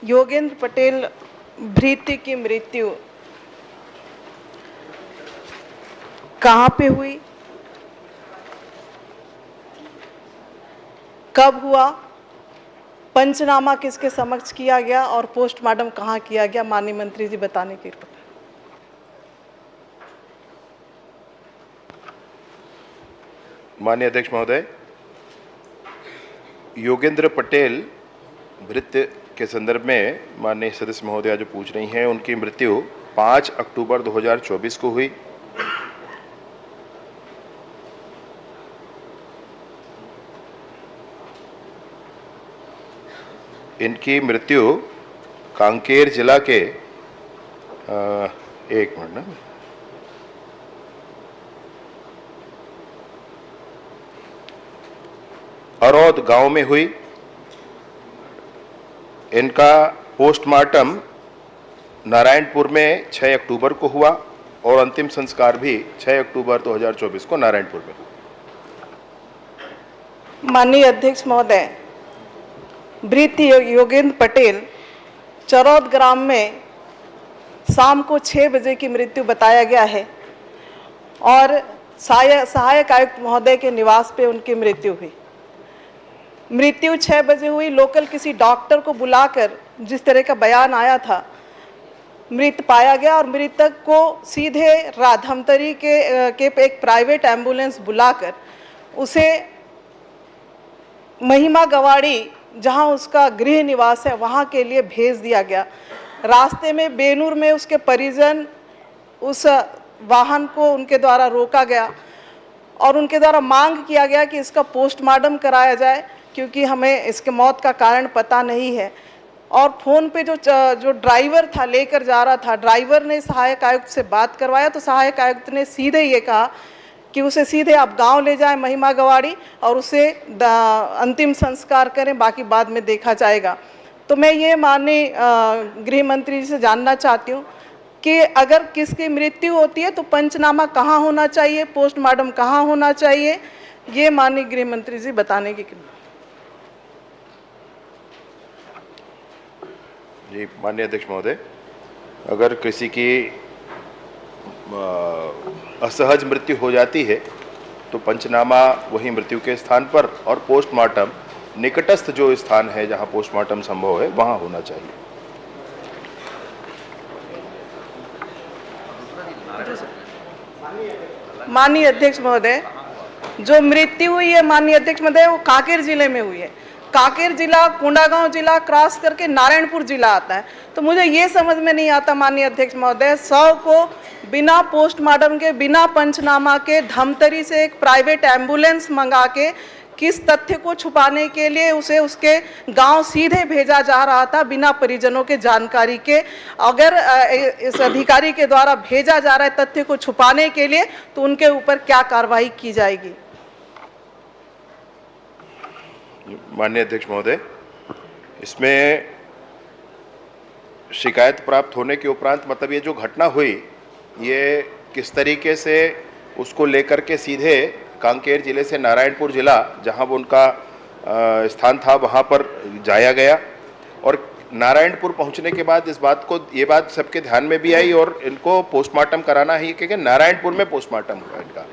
योगेंद्र पटेल भृत्य की मृत्यु कहाँ पे हुई, कब हुआ, पंचनामा किसके समक्ष किया गया और पोस्टमार्टम कहाँ किया गया, माननीय मंत्री जी बताने की कृपया। माननीय अध्यक्ष महोदय, योगेंद्र पटेल भृत्य के संदर्भ में माननीय सदस्य महोदया जो पूछ रही हैं, उनकी मृत्यु 5 अक्टूबर 2024 को हुई। इनकी मृत्यु कांकेर जिला के एक मिनट ना, अरौद गांव में हुई। इनका पोस्टमार्टम नारायणपुर में 6 अक्टूबर को हुआ और अंतिम संस्कार भी 6 अक्टूबर 2024 को नारायणपुर में हुआ। माननीय अध्यक्ष महोदय, भृत्य योगेंद्र पटेल चरौद ग्राम में शाम को 6 बजे की मृत्यु बताया गया है और सहायक आयुक्त महोदय के निवास पे उनकी मृत्यु हुई। मृत्यु 6 बजे हुई। लोकल किसी डॉक्टर को बुलाकर जिस तरह का बयान आया था, मृत पाया गया और मृतक को सीधे धमतरी के एक प्राइवेट एम्बुलेंस बुलाकर उसे महिमा गवाड़ी, जहां उसका गृह निवास है, वहां के लिए भेज दिया गया। रास्ते में बेनूर में उसके परिजन उस वाहन को उनके द्वारा रोका गया और उनके द्वारा मांग किया गया कि इसका पोस्टमार्टम कराया जाए क्योंकि हमें इसके मौत का कारण पता नहीं है। और फ़ोन पे जो ड्राइवर था लेकर जा रहा था, ड्राइवर ने सहायक आयुक्त से बात करवाया तो सहायक आयुक्त ने सीधे ये कहा कि उसे सीधे आप गांव ले जाएं महिमा गवाड़ी और उसे अंतिम संस्कार करें, बाकी बाद में देखा जाएगा। तो मैं ये माननीय गृह मंत्री जी से जानना चाहती हूँ कि अगर किसकी मृत्यु होती है तो पंचनामा कहाँ होना चाहिए, पोस्टमार्टम कहाँ होना चाहिए, ये माननीय गृह मंत्री जी बताने की कृपया। जी माननीय अध्यक्ष महोदय, अगर किसी की असहज मृत्यु हो जाती है तो पंचनामा वही मृत्यु के स्थान पर और पोस्टमार्टम निकटस्थ जो स्थान है जहां पोस्टमार्टम संभव है वहां होना चाहिए। माननीय अध्यक्ष महोदय, जो मृत्यु हुई है माननीय अध्यक्ष महोदय वो कांकेर जिले में हुई है। कांकेर जिला कोंडागांव जिला क्रॉस करके नारायणपुर जिला आता है। तो मुझे ये समझ में नहीं आता माननीय अध्यक्ष महोदय, शव को बिना पोस्टमार्टम के, बिना पंचनामा के धमतरी से एक प्राइवेट एम्बुलेंस मंगा के किस तथ्य को छुपाने के लिए उसे उसके गांव सीधे भेजा जा रहा था बिना परिजनों के जानकारी के। अगर इस अधिकारी के द्वारा भेजा जा रहा है तथ्य को छुपाने के लिए तो उनके ऊपर क्या कार्रवाई की जाएगी? माननीय अध्यक्ष महोदय, इसमें शिकायत प्राप्त होने के उपरांत मतलब ये जो घटना हुई ये किस तरीके से उसको लेकर के सीधे कांकेर जिले से नारायणपुर जिला जहां वो उनका स्थान था वहां पर जाया गया और नारायणपुर पहुंचने के बाद इस बात को ये बात सबके ध्यान में भी आई और इनको पोस्टमार्टम कराना ही क्योंकि नारायणपुर में पोस्टमार्टम हुआ इनका।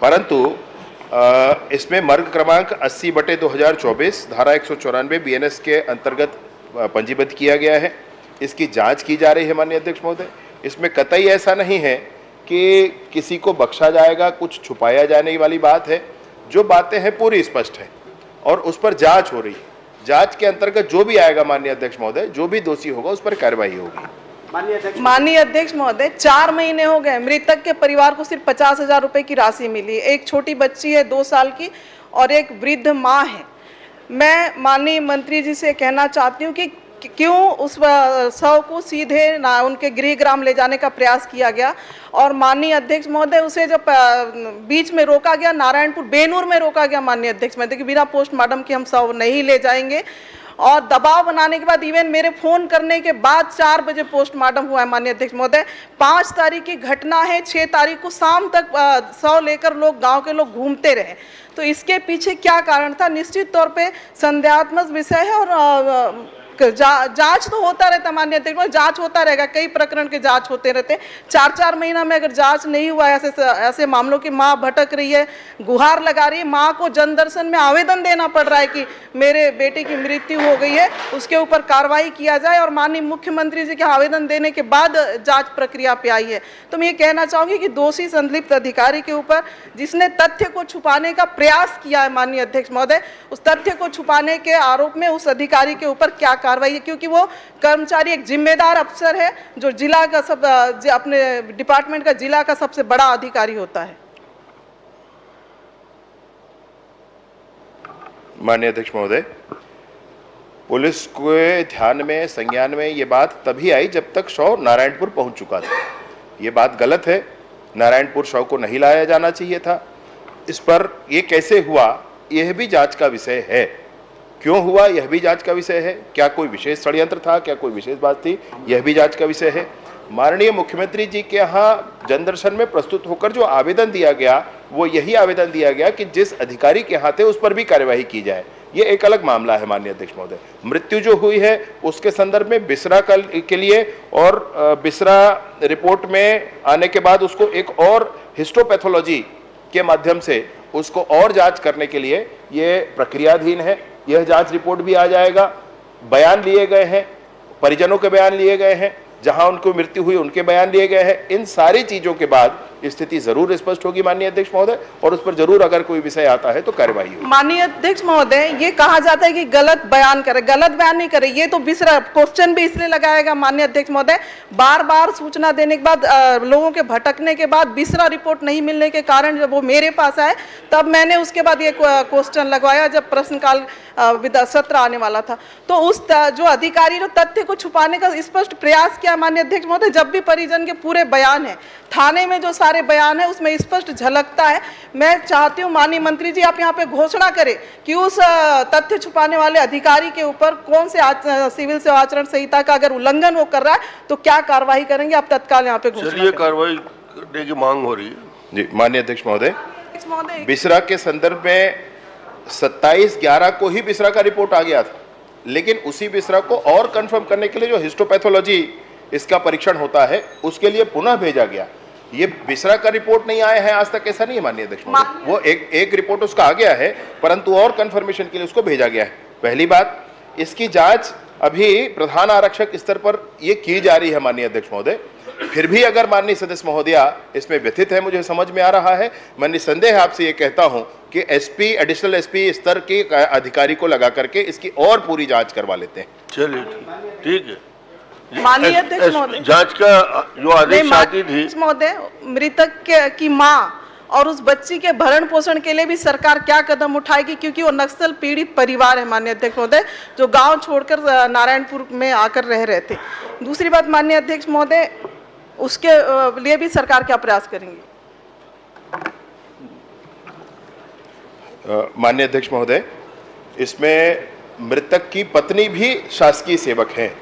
परंतु इसमें मर्ग क्रमांक 80/2024 धारा 194 BNS के अंतर्गत पंजीबद्ध किया गया है। इसकी जांच की जा रही है माननीय अध्यक्ष महोदय। इसमें कतई ऐसा नहीं है कि किसी को बख्शा जाएगा, कुछ छुपाया जाने वाली बात है। जो बातें हैं पूरी स्पष्ट है और उस पर जांच हो रही है। जांच के अंतर्गत जो भी आएगा माननीय अध्यक्ष महोदय, जो भी दोषी होगा उस पर कार्रवाई होगी। माननीय अध्यक्ष महोदय, 4 महीने हो गए, मृतक के परिवार को सिर्फ 50,000 रुपए की राशि मिली। एक छोटी बच्ची है 2 साल की और एक वृद्ध माँ है। मैं माननीय मंत्री जी से कहना चाहती हूँ कि क्यों उस शव को सीधे उनके गृह ग्राम ले जाने का प्रयास किया गया और माननीय अध्यक्ष महोदय उसे जब बीच में रोका गया, नारायणपुर बेनूर में रोका गया माननीय अध्यक्ष महोदय कि बिना पोस्टमार्टम के हम शव नहीं ले जाएंगे और दबाव बनाने के बाद इवन मेरे फोन करने के बाद 4 बजे पोस्टमार्टम हुआ है माननीय अध्यक्ष महोदय। 5 तारीख की घटना है, 6 तारीख को शाम तक शव लेकर लोग गांव के लोग घूमते रहे। तो इसके पीछे क्या कारण था? निश्चित तौर पे संदेहात्मक विषय है और जांच तो होता रहता माननीय अध्यक्ष, जांच होता रहेगा, कई प्रकरण के जांच होते रहते। 4-4 महीना में अगर जांच नहीं हुआ, ऐसे मामलों की माँ भटक रही है, गुहार लगा रही है, माँ को जनदर्शन में आवेदन देना पड़ रहा है कि मेरे बेटे की मृत्यु हो गई है, उसके ऊपर कार्रवाई किया जाए, और माननीय मुख्यमंत्री जी के आवेदन देने के बाद जांच प्रक्रिया पे आई है। तो मैं ये कहना चाहूंगी कि दोषी संलिप्त अधिकारी के ऊपर जिसने तथ्य को छुपाने का प्रयास किया है माननीय अध्यक्ष महोदय, उस तथ्य को छुपाने के आरोप में उस अधिकारी के ऊपर क्या कार्रवाई है, क्योंकि वो कर्मचारी एक जिम्मेदार अफसर है जो जिला का अपने डिपार्टमेंट का जिला का सबसे बड़ा अधिकारी होता है। माननीय अध्यक्ष महोदय, पुलिस के ध्यान में, संज्ञान में ये बात तभी आई जब तक शव नारायणपुर पहुंच चुका था। ये बात गलत है, नारायणपुर शव को नहीं लाया जाना चाहिए था। इस पर ये कैसे हुआ यह भी जांच का विषय है, क्यों हुआ यह भी जांच का विषय है, क्या कोई विशेष षड्यंत्र था, क्या कोई विशेष बात थी, यह भी जांच का विषय है। माननीय मुख्यमंत्री जी के यहाँ जनदर्शन में प्रस्तुत होकर जो आवेदन दिया गया वो यही आवेदन दिया गया कि जिस अधिकारी के हाथ है उस पर भी कार्यवाही की जाए। ये एक अलग मामला है माननीय अध्यक्ष महोदय। मृत्यु जो हुई है उसके संदर्भ में बिसरा के लिए और बिसरा रिपोर्ट में आने के बाद उसको एक और हिस्टोपैथोलॉजी के माध्यम से उसको और जांच करने के लिए ये प्रक्रियाधीन है। यह जांच रिपोर्ट भी आ जाएगा, बयान लिए गए हैं, परिजनों के बयान लिए गए हैं, जहां उनको मृत्यु हुई उनके बयान लिए गए हैं। इन सारी चीजों के बाद स्थिति जरूर स्पष्ट होगी माननीय अध्यक्ष महोदय, और उस पर जरूर अगर कोई विषय आता है तो कार्यवाही होगी। माननीय अध्यक्ष महोदय, ये कहा जाता है कि गलत बयान करे, गलत बयान नहीं करे, ये तो बिसरा क्वेश्चन भी इसलिए लगाएगा माननीय अध्यक्ष महोदय, बार बार सूचना देने के बाद, लोगों के भटकने के बाद बिसरा रिपोर्ट नहीं मिलने के कारण जब वो मेरे पास आए तब मैंने उसके बाद ये क्वेश्चन लगवाया जब प्रश्नकाल सत्र आने वाला था। तो उस जो अधिकारी जो तथ्य को छुपाने का स्पष्ट प्रयास किया माननीय अध्यक्ष महोदय, जब भी परिजन के पूरे बयान है, थाने में जो सारे बयान है उसमें स्पष्ट झलकता है। मैं चाहती हूँ माननीय मंत्री जी आप यहाँ पे घोषणा करें कि उस तथ्य छुपाने वाले अधिकारी के ऊपर कौन से सिविल सेवा आचरण संहिता का अगर उल्लंघन वो कर रहा है तो क्या कार्रवाई करेंगे, आप तत्काल यहाँ पे घोषणा कार्रवाई करने की मांग हो रही है। जी माननीय अध्यक्ष महोदय, बिसरा के संदर्भ में 27/11 को ही बिसरा का रिपोर्ट आ गया था, लेकिन उसी बिसरा को और कंफर्म करने के लिए जो हिस्टोपैथोलॉजी इसका परीक्षण होता है उसके लिए पुनः भेजा गया। ये बिसरा का रिपोर्ट नहीं आया है आज तक, ऐसा नहीं है माननीय अध्यक्ष महोदय, वो एक रिपोर्ट उसका आ गया है, परंतु और कंफर्मेशन के लिए उसको भेजा गया है। पहली बात, इसकी जांच अभी प्रधान आरक्षक स्तर पर ये की जा रही है माननीय अध्यक्ष महोदय। फिर भी अगर माननीय सदस्य महोदया इसमें व्यथित है, मुझे समझ में आ रहा है, मैं निसंदेह आपसे ये कहता हूं कि एसपी, एडिशनल एसपी स्तर के अधिकारी को लगा करके इसकी और पूरी जांच करवा लेते हैं। चलिए ठीक है माननीय अध्यक्ष महोदय, जांच का जो आदेश आती थी महोदय, मृतक की मां और उस बच्ची के भरण पोषण के लिए भी सरकार क्या कदम उठाएगी, क्योंकि वो नक्सल पीड़ित परिवार है माननीय अध्यक्ष महोदय, जो गांव छोड़कर नारायणपुर में आकर रह रहे थे। दूसरी बात माननीय अध्यक्ष महोदय, उसके लिए भी सरकार क्या प्रयास करेंगी? माननीय अध्यक्ष महोदय, इसमें मृतक की पत्नी भी शासकीय सेवक हैं।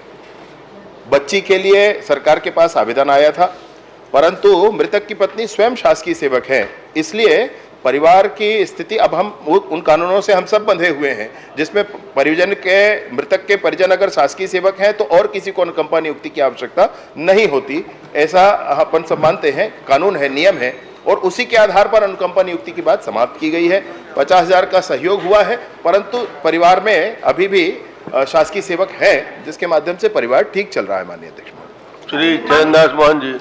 बच्ची के लिए सरकार के पास आवेदन आया था, परंतु मृतक की पत्नी स्वयं शासकीय सेवक है, इसलिए परिवार की स्थिति अब हम उन कानूनों से हम सब बंधे हुए हैं जिसमें परिजन के, मृतक के परिजन अगर शासकीय सेवक हैं तो और किसी को अनुकंपा नियुक्ति की आवश्यकता नहीं होती, ऐसा अपन सब मानते हैं, कानून है, नियम है, और उसी के आधार पर अनुकंपा नियुक्ति की बात समाप्त की गई है। 50,000 का सहयोग हुआ है, परंतु परिवार में अभी भी शासकीय सेवक है जिसके माध्यम से परिवार ठीक चल रहा है माननीय अध्यक्ष। श्री चरणदास मोहन जी।